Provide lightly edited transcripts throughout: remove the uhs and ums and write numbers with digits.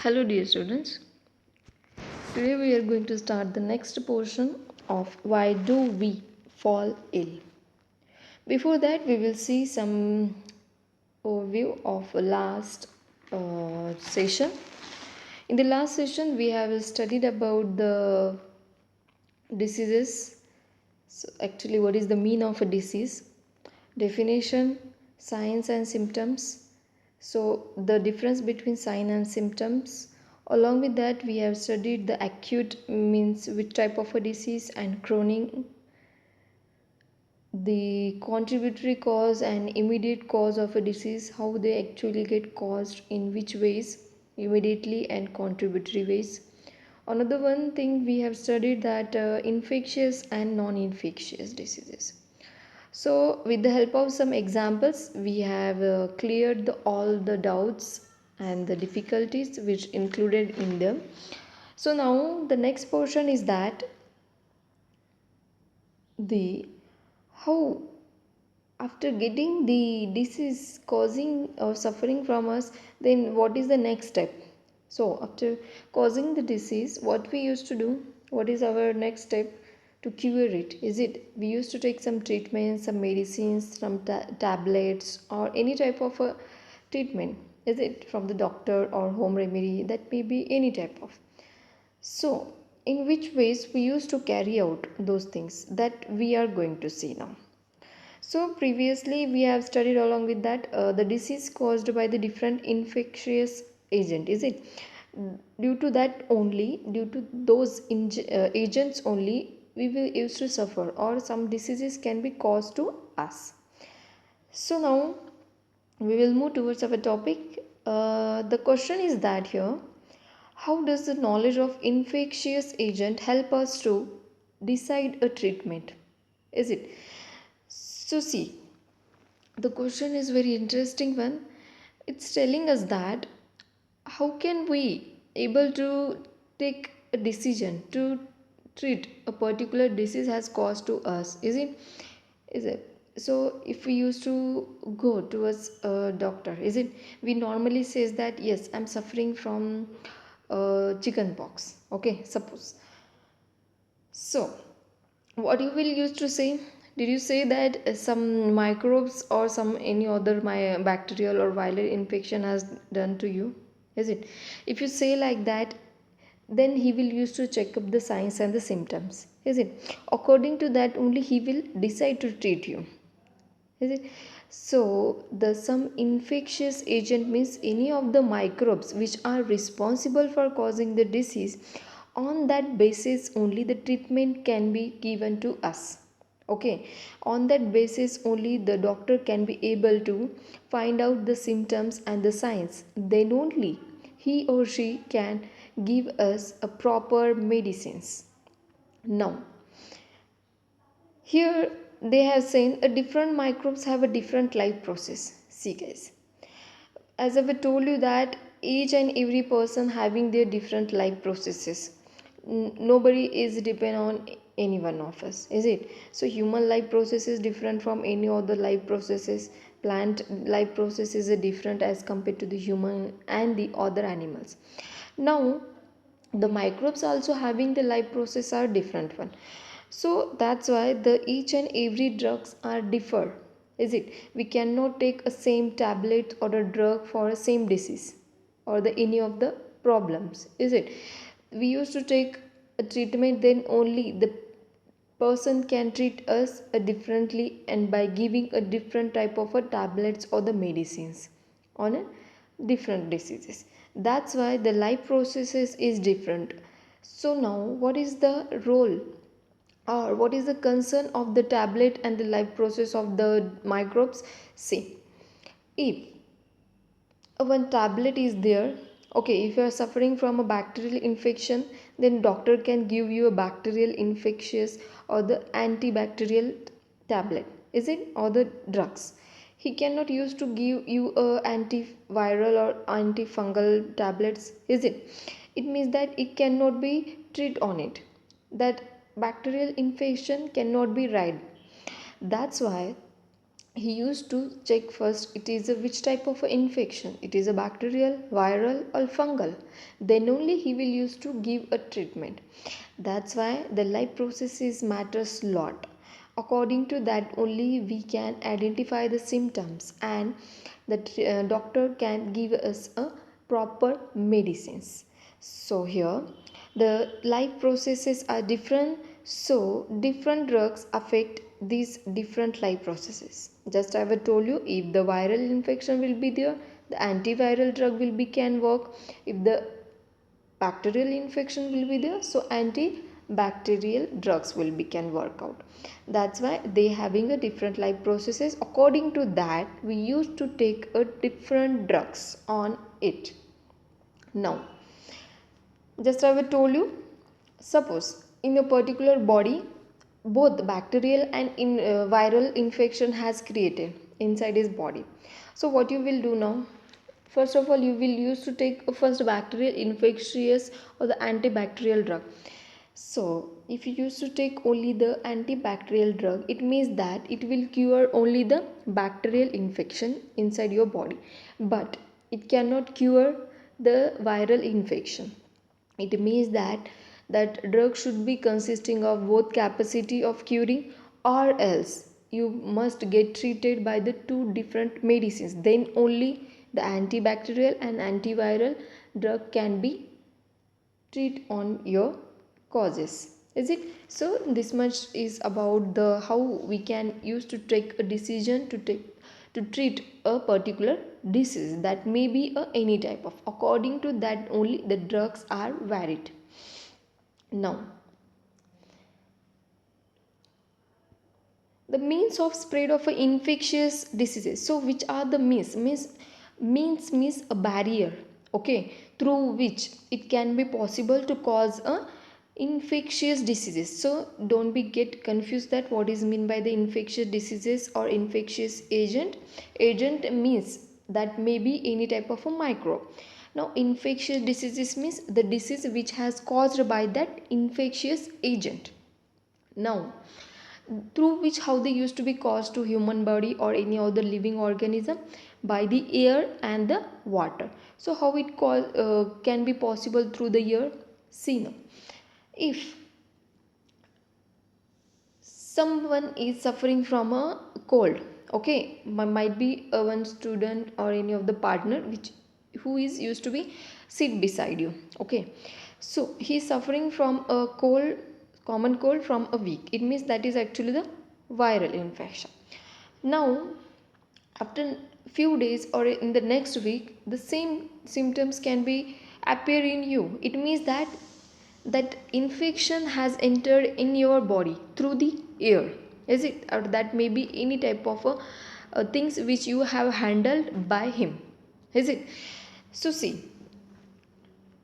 Hello, dear students. Today we are going to start the next portion of why do we fall ill. Before that, we will see some overview of last session. In the last session, we have studied about the diseases. So, actually, what is the meaning of a disease? Definition, signs and symptoms. So the difference between sign and symptoms. Along with that, we have studied the acute means which type of a disease, and chronic, the contributory cause and immediate cause of a disease, how they actually get caused, in which ways, immediately and contributory ways. Another one thing we have studied that infectious and non-infectious diseases. So with the help of some examples, we have cleared all the doubts and the difficulties which included in them. So now the next portion is that the how after getting the disease causing or suffering from us, then what is the next step? So after causing the disease, what we used to do, what is our next step to cure it? Is it we used to take some treatments, some medicines, some tablets, or any type of a treatment? Is it from the doctor or home remedy? That may be any type of. So in which ways we used to carry out those things, that we are going to see now. So previously we have studied along with that the disease caused by the different infectious agent. Is it due to that only, due to those agents only, we will used to suffer, or some diseases can be caused to us. So now we will move towards our topic. The question is that here, how does the knowledge of infectious agent help us to decide a treatment? Is it? So see, the question is very interesting one. It's telling us that how can we able to take a decision to treat a particular disease has caused to us. Is it so if we used to go towards a doctor, is it we normally says that yes, I'm suffering from chicken pox, okay, suppose. So what you will used to say, did you say that some microbes or some any other my bacterial or viral infection has done to you? Is it if you say like that, then he will used to check up the signs and the symptoms. Is it according to that only he will decide to treat you? Is it so? The some infectious agent means any of the microbes which are responsible for causing the disease. On that basis only the treatment can be given to us. Okay, on that basis only the doctor can be able to find out the symptoms and the signs, then only he or she can give us a proper medicines. Now here they have seen a different microbes have a different life process. See guys, as I've told you that each and every person having their different life processes. Nobody is depend on any one of us, is it? So human life process is different from any other life processes. Plant life process is different as compared to the human and the other animals. Now the microbes also having the life process are different one. So that's why the each and every drugs are differ. Is it we cannot take a same tablet or a drug for a same disease or the any of the problems? Is it we used to take a treatment, then only the person can treat us differently, and by giving a different type of a tablets or the medicines on a different diseases. That's why the life processes is different. So now what is the role, or what is the concern of the tablet and the life process of the microbes? See, if one tablet is there, okay, if you are suffering from a bacterial infection, then doctor can give you a bacterial infectious or the antibacterial tablet, is it, or the drugs. He cannot use to give you a antiviral or antifungal tablets, is it means that it cannot be treat on it, that bacterial infection cannot be right. That's why he used to check first it is a which type of a infection, it is a bacterial, viral or fungal, then only he will use to give a treatment. That's why the life processes matters lot. According to that only we can identify the symptoms, and the doctor can give us a proper medicines. So here the life processes are different, so different drugs affect these different life processes. Just I have told you, if the viral infection will be there, the antiviral drug will be can work. If the bacterial infection will be there, so antibacterial drugs will be can work out. That's why they having a different life processes. According to that we used to take a different drugs on it. Now just I have told you, suppose in a particular body both bacterial and viral infection has created inside his body. So what you will do now, first of all you will use to take a first bacterial infectious or the antibacterial drug. So if you used to take only the antibacterial drug, it means that it will cure only the bacterial infection inside your body, but it cannot cure the viral infection. It means that that drug should be consisting of both capacity of curing, or else you must get treated by the two different medicines, then only the antibacterial and antiviral drug can be treat on your causes. Is it so? This much is about the how we can use to take a decision to treat a particular disease, that may be a any type of, according to that only the drugs are varied. Now the means of spread of infectious diseases, so which are the means a barrier, okay, through which it can be possible to cause a infectious diseases. So don't be get confused that what is mean by the infectious diseases or infectious agent means that may be any type of a microbe. Now infectious diseases means the disease which has caused by that infectious agent. Now through which how they used to be caused to human body or any other living organism, by the air and the water. So how it can be possible through the air? See now, if someone is suffering from a cold, okay, might be one student or any of the partner which who is used to be sit beside you, okay, so he is suffering from a cold, common cold from a week, it means that is actually the viral infection. Now after few days or in the next week the same symptoms can be appear in you, it means that that infection has entered in your body through the air. Is it, or that may be any type of things which you have handled by him. Is it? So see,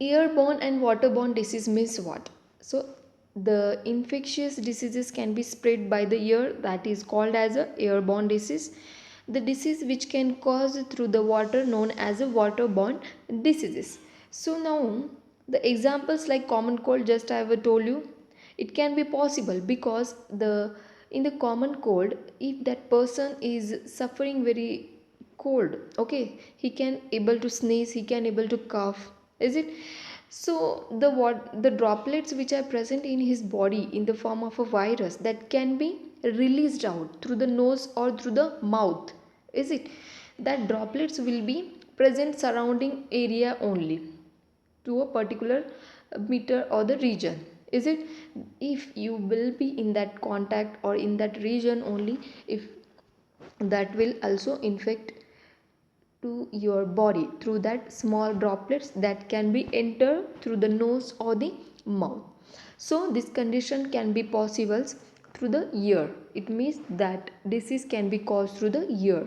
airborne and waterborne disease means what? So the infectious diseases can be spread by the air, that is called as a airborne disease. The disease which can cause through the water known as a waterborne diseases. So now the examples like common cold, just I have told you, it can be possible because the in the common cold, if that person is suffering very cold, okay, he can able to sneeze, he can able to cough. Is it? So the droplets which are present in his body in the form of a virus, that can be released out through the nose or through the mouth. Is it? That droplets will be present surrounding area only to a particular meter or the region. Is it? If you will be in that contact or in that region only, if that will also infect to your body through that small droplets that can be enter through the nose or the mouth. So this condition can be possible through the ear. It means that disease can be caused through the ear.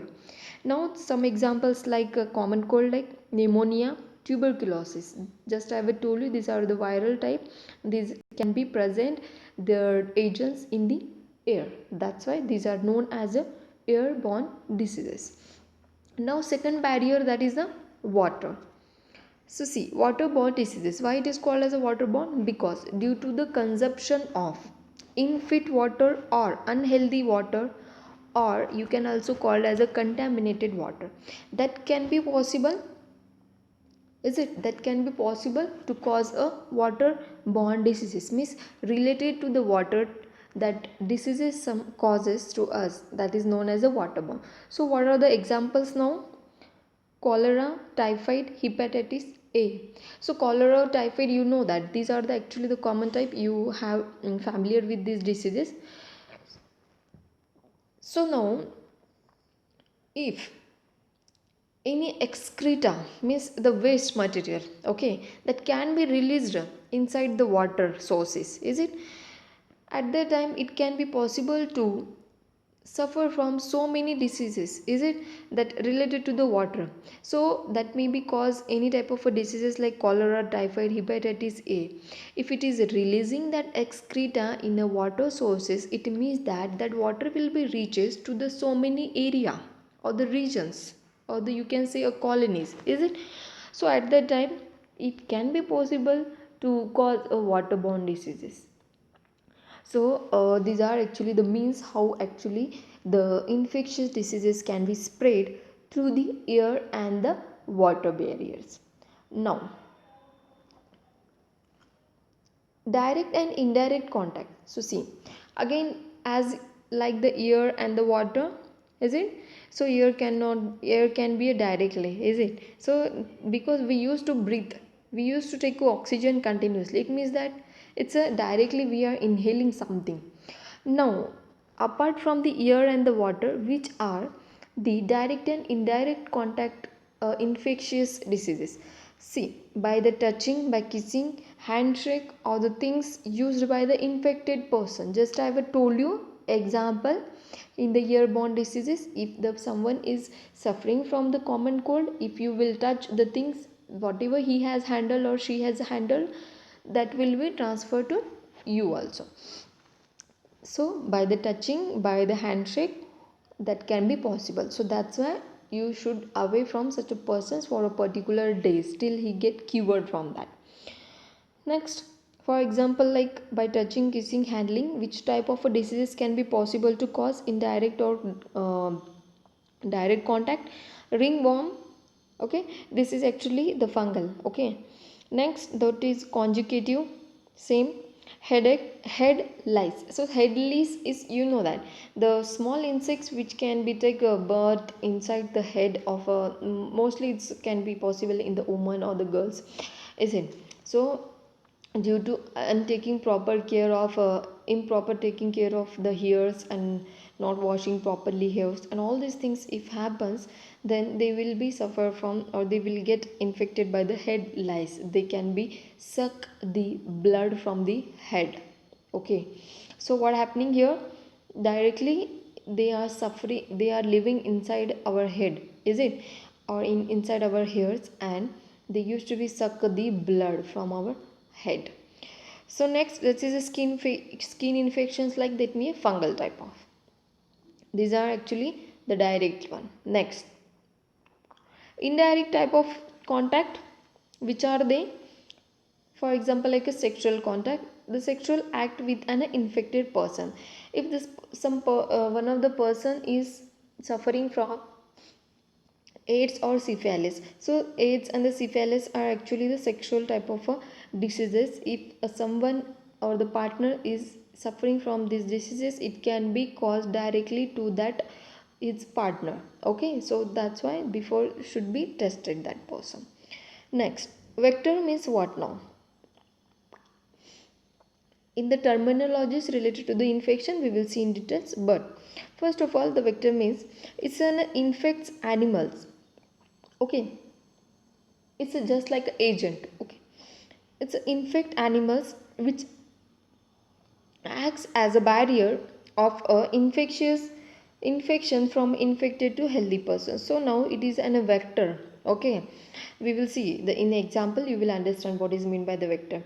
Now some examples like a common cold like pneumonia, tuberculosis, just I have told you these are the viral type. These can be present their agents in the air. That's why these are known as a airborne diseases. Now second barrier, that is the water. So see, waterborne diseases, why it is called as a waterborne? Because due to the consumption of unfit water or unhealthy water or you can also call it as a contaminated water. That can be possible, is it, that can be possible to cause a waterborne diseases, means related to the water, that diseases some causes to us, that is known as a waterborne. So what are the examples now? Cholera, typhoid, hepatitis A. So cholera, typhoid, you know that these are the actually the common type, you have familiar with these diseases. So now, if any excreta, means the waste material, okay, that can be released inside the water sources, is it, at that time it can be possible to suffer from so many diseases, is it, that related to the water. So that may be cause any type of a diseases like cholera, typhoid, hepatitis A. If it is releasing that excreta in the water sources, it means that that water will be reaches to the so many area or the regions, or the you can say a colonies, is it. So at that time it can be possible to cause a waterborne diseases. So these are actually the means how actually the infectious diseases can be spread through the air and the water barriers. Now, direct and indirect contact. So see, again, as like the air and the water, is it, so air can be a directly, is it, so because we used to breathe, we used to take oxygen continuously, it means that it's a directly we are inhaling something. Now, apart from the air and the water, which are the direct and indirect contact infectious diseases? See, by the touching, by kissing, handshake, or the things used by the infected person. Just I have told you example in the airborne diseases. If the someone is suffering from the common cold, if you will touch the things, whatever he has handled or she has handled, that will be transferred to you also. So by the touching, by the handshake, that can be possible. So that's why you should away from such a person for a particular day till he get cured from that. Next, for example, like by touching, kissing, handling, which type of a diseases can be possible to cause indirect or direct contact? Ringworm, okay, this is actually the fungal, okay. Next, that is conjugative, same. Headache, head lice. So head lice is, you know that the small insects which can be take a birth inside the head of a, mostly it can be possible in the woman or the girls, isn't. So due to untaking proper care of improper taking care of the hairs and not washing properly hairs and all these things if happens, then they will be suffer from or they will get infected by the head lice. They can be suck the blood from the head, okay. So what happening here, directly they are suffering, they are living inside our head, is it, or inside our hairs, and they used to be suck the blood from our head. So next, this is a skin infections like that may a fungal type of. These are actually the direct one. Next, indirect type of contact, which are they? For example, like a sexual contact, the sexual act with an infected person. If this one of the person is suffering from AIDS or syphilis. So AIDS and the syphilis are actually the sexual type of diseases. If someone or the partner is suffering from these diseases, it can be caused directly to that its partner. Okay, so that's why before should be tested that person. Next, vector means what now? In the terminologies related to the infection, we will see in details. But first of all, the vector means it's an infects animals. Okay, it's just like an agent, okay. It's infect animals which acts as a barrier of a infectious infection from infected to healthy person. So now it is a vector, okay. We will see the in the example you will understand what is meant by the vector.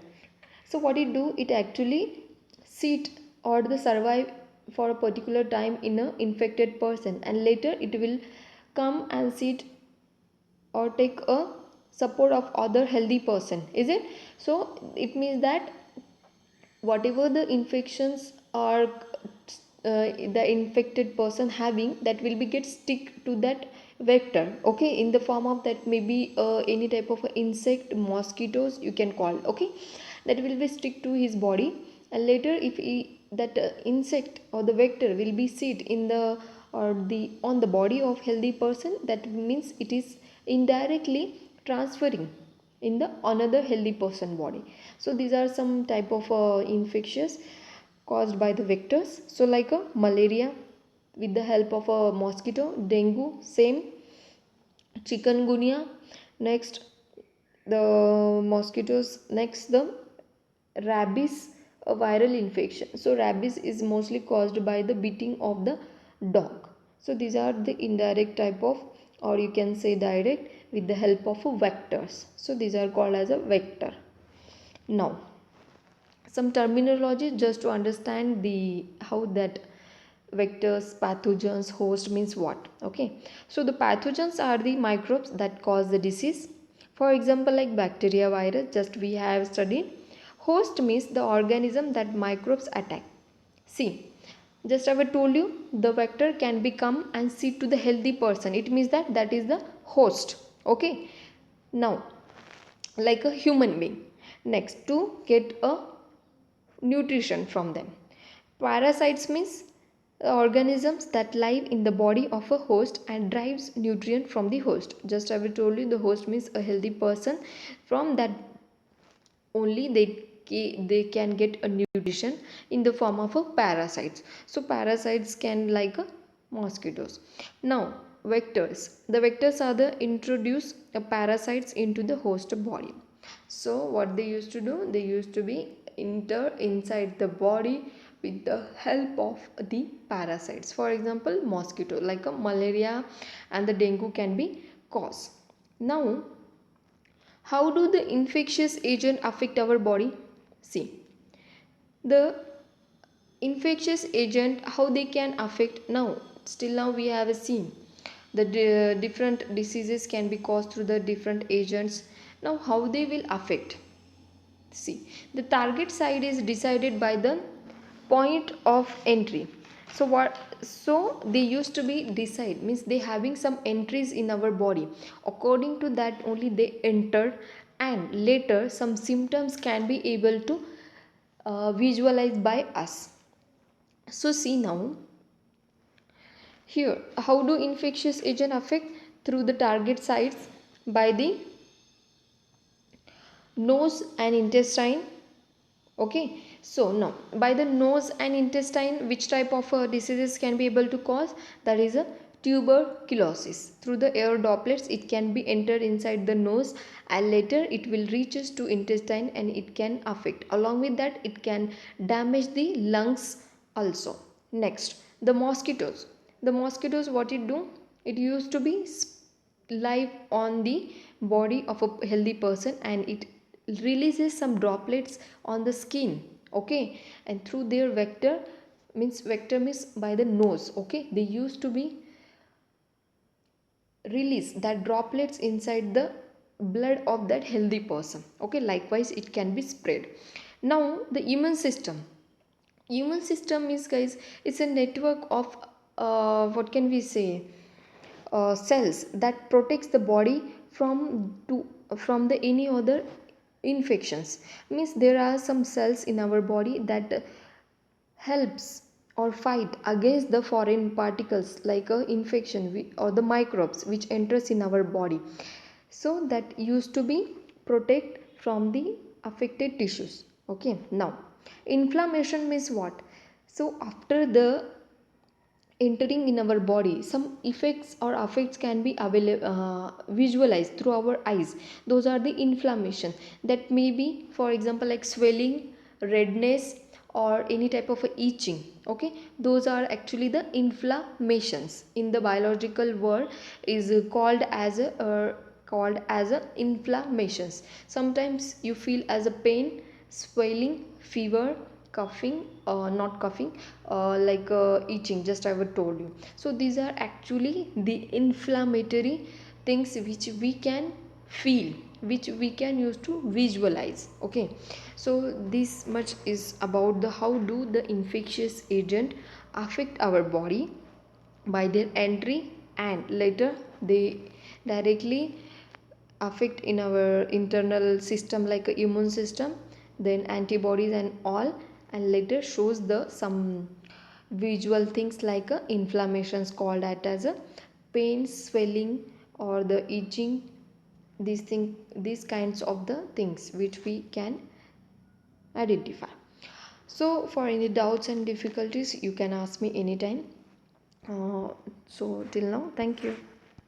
So what it do, it actually sit or the survive for a particular time in a infected person, and later it will come and sit or take a support of other healthy person, is it. So it means that whatever the infections are the infected person having, that will be get stick to that vector, okay, in the form of that maybe any type of insect, mosquitoes you can call, okay, that will be stick to his body. And later if he, that insect or the vector will be sit in the or the on the body of healthy person, that means it is indirectly transferring in the another healthy person body. So these are some type of infectious caused by the vectors. So like a malaria with the help of a mosquito, dengue same, chikungunya, next the mosquitoes, next the rabies, a viral infection. So rabies is mostly caused by the biting of the dog. So these are the indirect type of, or you can say direct, with the help of vectors. So these are called as a vector. Now some terminology just to understand the how that vectors, pathogens, host means what. Okay, so the pathogens are the microbes that cause the disease. For example, like bacteria, virus, just we have studied. Host means the organism that microbes attack. See, just I have told you, the vector can become and sit to the healthy person, it means that that is the host. Okay, now like a human being, next to get a nutrition from them. Parasites means organisms that live in the body of a host and derives nutrient from the host. Just I will told you, the host means a healthy person, from that only they can get a nutrition in the form of a parasites. So parasites can like a mosquitoes. Now vectors, the vectors are the introduce parasites into the host body. So what they used to do, they used to be enter inside the body with the help of the parasites. For example, mosquito like a malaria and the dengue can be caused. Now how do the infectious agent affect our body? See, the infectious agent, how they can affect. Now still now we have seen the different diseases can be caused through the different agents. Now how they will affect. See, the target site is decided by the point of entry. So what, so they used to be decide means they having some entries in our body, according to that only they enter, and later some symptoms can be able to visualize by us. So see now here, how do infectious agent affect? Through the target sites by the nose and intestine. Okay, so now by the nose and intestine, which type of diseases can be able to cause? That is a tuberculosis. Through the air droplets it can be entered inside the nose, and later it will reaches to intestine and it can affect. Along with that it can damage the lungs also. Next, the mosquitoes. The mosquitoes, what it do? It used to be live on the body of a healthy person, and it releases some droplets on the skin. Okay, and through their vector means by the nose. Okay, they used to be release that droplets inside the blood of that healthy person. Okay, likewise it can be spread. Now the immune system. Immune system is, guys, it's a network of what can we say, cells that protects the body from the any other infections. Means there are some cells in our body that helps or fight against the foreign particles like a infection or the microbes which enters in our body. So that used to be protect from the affected tissues. Okay, now inflammation means what? So after the entering in our body, some effects or effects can be visualized through our eyes. Those are the inflammation. That may be, for example, like swelling, redness, or any type of itching. Okay, those are actually the inflammations. In the biological world is called as a inflammations. Sometimes you feel as a pain, swelling, fever, coughing, not coughing, like itching, just I would told you. So these are actually the inflammatory things which we can feel, which we can use to visualize. Okay, so this much is about the how do the infectious agent affect our body by their entry, and later they directly affect in our internal system like a immune system, then antibodies and all, and later shows the some visual things like a inflammations called that as a pain, swelling, or the itching. These kinds of the things which we can identify. So for any doubts and difficulties you can ask me anytime. So till now, thank you.